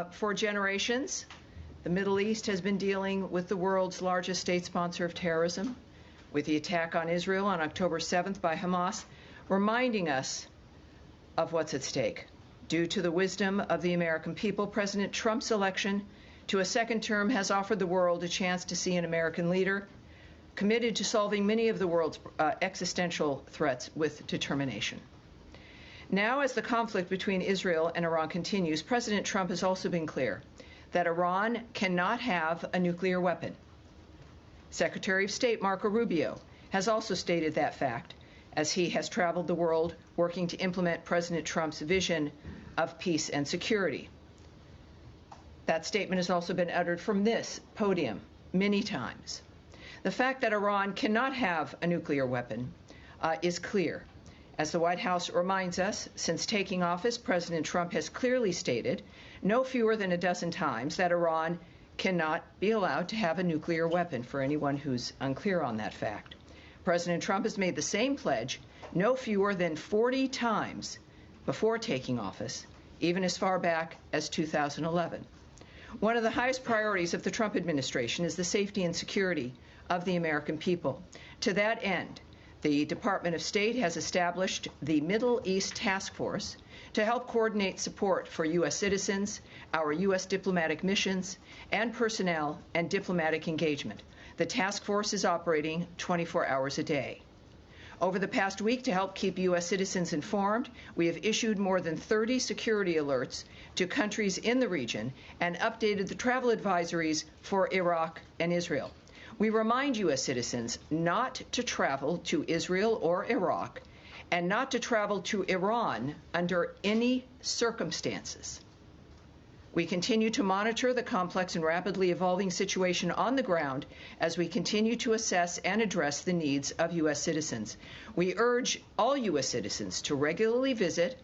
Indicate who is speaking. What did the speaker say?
Speaker 1: For generations, the Middle East has been dealing with the world's largest state sponsor of terrorism, with the attack on Israel on October 7th by Hamas, reminding us of what's at stake. Due to the wisdom of the American people, President Trump's election to a second term has offered the world a chance to see an American leader committed to solving many of the world's existential threats with determination. Now, as the conflict between Israel and Iran continues, President Trump has also been clear that Iran cannot have a nuclear weapon. Secretary of State Marco Rubio has also stated that fact as he has traveled the world working to implement President Trump's vision of peace and security. That statement has also been uttered from this podium many times. The fact that Iran cannot have a nuclear weapon is clear. As the White House reminds us, since taking office, President Trump has clearly stated no fewer than a dozen times that Iran cannot be allowed to have a nuclear weapon, for anyone who's unclear on that fact. President Trump has made the same pledge no fewer than 40 times before taking office, even as far back as 2011. One of the highest priorities of the Trump administration is the safety and security of the American people. To that end, the Department of State has established the Middle East Task Force to help coordinate support for U.S. citizens, our U.S. diplomatic missions, and personnel and diplomatic engagement. The task force is operating 24 hours a day. Over the past week, to help keep U.S. citizens informed, we have issued more than 30 security alerts to countries in the region and updated the travel advisories for Iraq and Israel. We remind U.S. citizens not to travel to Israel or Iraq and not to travel to Iran under any circumstances. We continue to monitor the complex and rapidly evolving situation on the ground as we continue to assess and address the needs of U.S. citizens. We urge all U.S. citizens to regularly visit